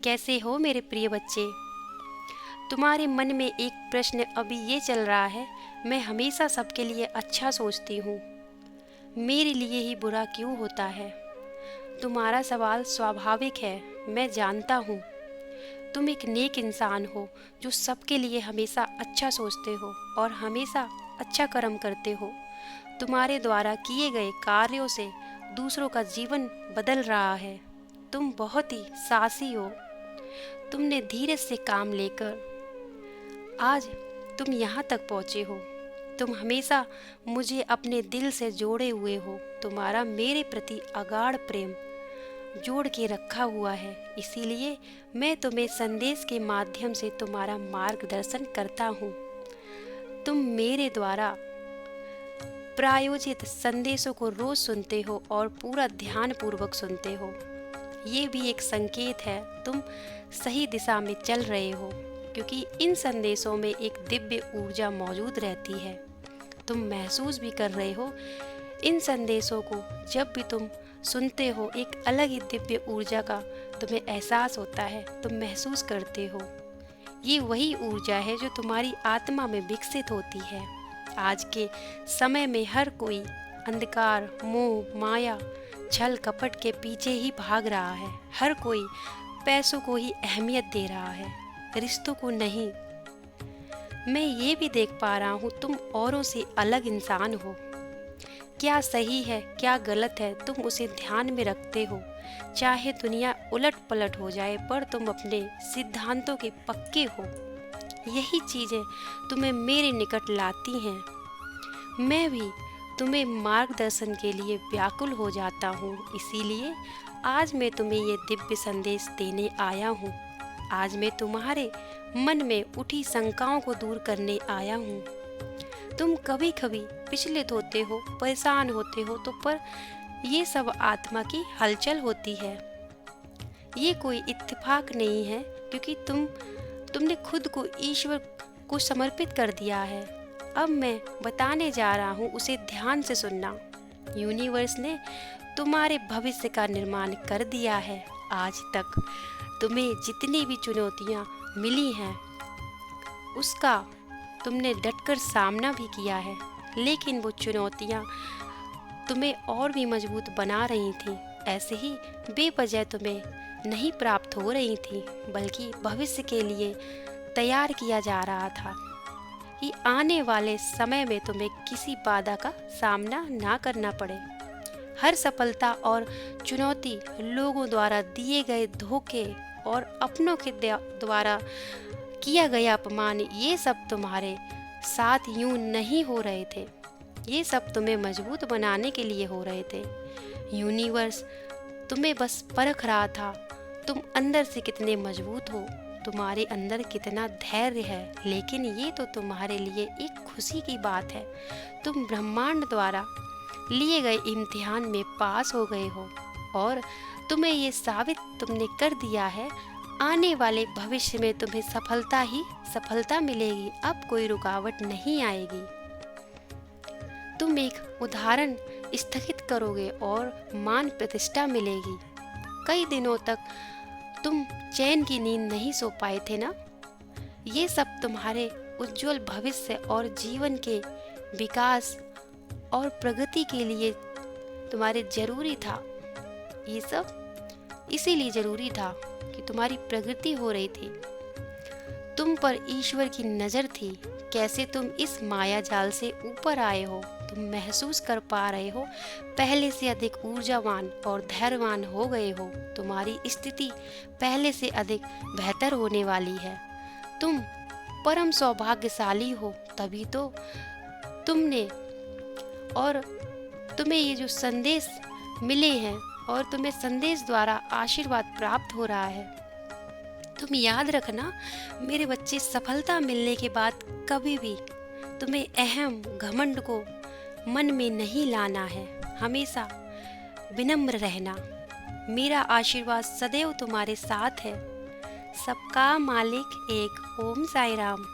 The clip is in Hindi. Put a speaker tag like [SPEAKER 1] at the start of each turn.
[SPEAKER 1] कैसे हो मेरे प्रिय बच्चे। तुम्हारे मन में एक प्रश्न अभी ये चल रहा है, मैं हमेशा सबके लिए अच्छा सोचती हूँ, मेरे लिए ही बुरा क्यों होता है। तुम्हारा सवाल स्वाभाविक है, मैं जानता हूँ। तुम एक नेक इंसान हो जो सबके लिए हमेशा अच्छा सोचते हो और हमेशा अच्छा कर्म करते हो। तुम्हारे द्वारा किए गए कार्यों से दूसरों का जीवन बदल रहा है। तुम बहुत ही साहसी हो। तुमने धीरज से काम लेकर आज तुम यहाँ तक पहुँचे हो। तुम हमेशा मुझे अपने दिल से जोड़े हुए हो। तुम्हारा मेरे प्रति अगाध प्रेम जोड़ के रखा हुआ है, इसीलिए मैं तुम्हें संदेश के माध्यम से तुम्हारा मार्गदर्शन करता हूँ। तुम मेरे द्वारा प्रायोजित संदेशों को रोज सुनते हो और पूरा ध्यान पूर्वक सुनते हो। ये भी एक संकेत है तुम सही दिशा में चल रहे हो, क्योंकि इन संदेशों में एक दिव्य ऊर्जा मौजूद रहती है। तुम महसूस भी कर रहे हो इन संदेशों को। जब भी तुम सुनते हो एक अलग ही दिव्य ऊर्जा का तुम्हें एहसास होता है, तुम महसूस करते हो। ये वही ऊर्जा है जो तुम्हारी आत्मा में विकसित होती है। आज के समय में हर कोई अंधकार, मोह, माया, छल कपट के पीछे ही भाग रहा है। हर कोई पैसों को ही अहमियत दे रहा है, रिश्तों को नहीं। मैं ये भी देख पा रहा हूँ तुम औरों से अलग इंसान हो। क्या सही है क्या गलत है तुम उसे ध्यान में रखते हो। चाहे दुनिया उलट पलट हो जाए, पर तुम अपने सिद्धांतों के पक्के हो। यही चीज़ें तुम्हें मेरे निकट लाती हैं। मैं भी तुम्हें मार्गदर्शन के लिए व्याकुल हो जाता हूँ, इसीलिए आज मैं तुम्हें ये दिव्य संदेश देने आया हूँ। आज मैं तुम्हारे मन में उठी शंकाओं को दूर करने आया हूँ। तुम कभी कभी विचलित होते हो, परेशान होते हो, तो पर ये सब आत्मा की हलचल होती है। ये कोई इत्तेफाक नहीं है, क्योंकि तुमने खुद को ईश्वर को समर्पित कर दिया है। अब मैं बताने जा रहा हूँ, उसे ध्यान से सुनना। यूनिवर्स ने तुम्हारे भविष्य का निर्माण कर दिया है। आज तक तुम्हें जितनी भी चुनौतियाँ मिली हैं, उसका तुमने डटकर सामना भी किया है, लेकिन वो चुनौतियाँ तुम्हें और भी मजबूत बना रही थी। ऐसे ही बेवजह तुम्हें नहीं प्राप्त हो रही थी, बल्कि भविष्य के लिए तैयार किया जा रहा था कि आने वाले समय में तुम्हें किसी बाधा का सामना ना करना पड़े। हर सफलता और चुनौती लोगों द्वारा दिए गए धोखे और अपनों के द्वारा किया गया अपमान, ये सब तुम्हारे साथ यूं नहीं हो रहे थे। ये सब तुम्हें मजबूत बनाने के लिए हो रहे थे। यूनिवर्स तुम्हें बस परख रहा था, तुम अंदर से कितने मजबूत हो, तुम्हारे अंदर कितना धैर्य है। लेकिन ये तो तुम्हारे लिए एक खुशी की बात है। तुम ब्रह्मांड द्वारा लिए गए इम्तिहान में पास हो गए हो और तुम्हें ये साबित तुमने कर दिया है, आने वाले भविष्य में तुम्हें सफलता ही सफलता मिलेगी। अब कोई रुकावट नहीं आएगी। तुम एक उदाहरण स्थगित करोगे और मान प्रतिष्ठा मिलेगी। कई दिनों तक तुम चैन की नींद नहीं सो पाए थे ना। ये सब तुम्हारे उज्जवल भविष्य और जीवन के विकास और प्रगति के लिए तुम्हारे जरूरी था। ये सब इसीलिए जरूरी था कि तुम्हारी प्रगति हो रही थी। तुम पर ईश्वर की नज़र थी। कैसे तुम इस माया जाल से ऊपर आए हो, तुम महसूस कर पा रहे हो। पहले से अधिक ऊर्जावान और धैर्यवान हो गए हो। तुम्हारी स्थिति पहले से अधिक बेहतर होने वाली है। तुम परम सौभाग्यशाली हो, तभी तो तुमने और तुम्हें ये जो संदेश मिले हैं और तुम्हें संदेश द्वारा आशीर्वाद प्राप्त हो रहा है। तुम याद रखना मेरे बच्चे, सफलता मिलने के बाद कभी भी तुम्हें अहम घमंड को मन में नहीं लाना है। हमेशा विनम्र रहना। मेरा आशीर्वाद सदैव तुम्हारे साथ है। सबका मालिक एक। ओम साई राम।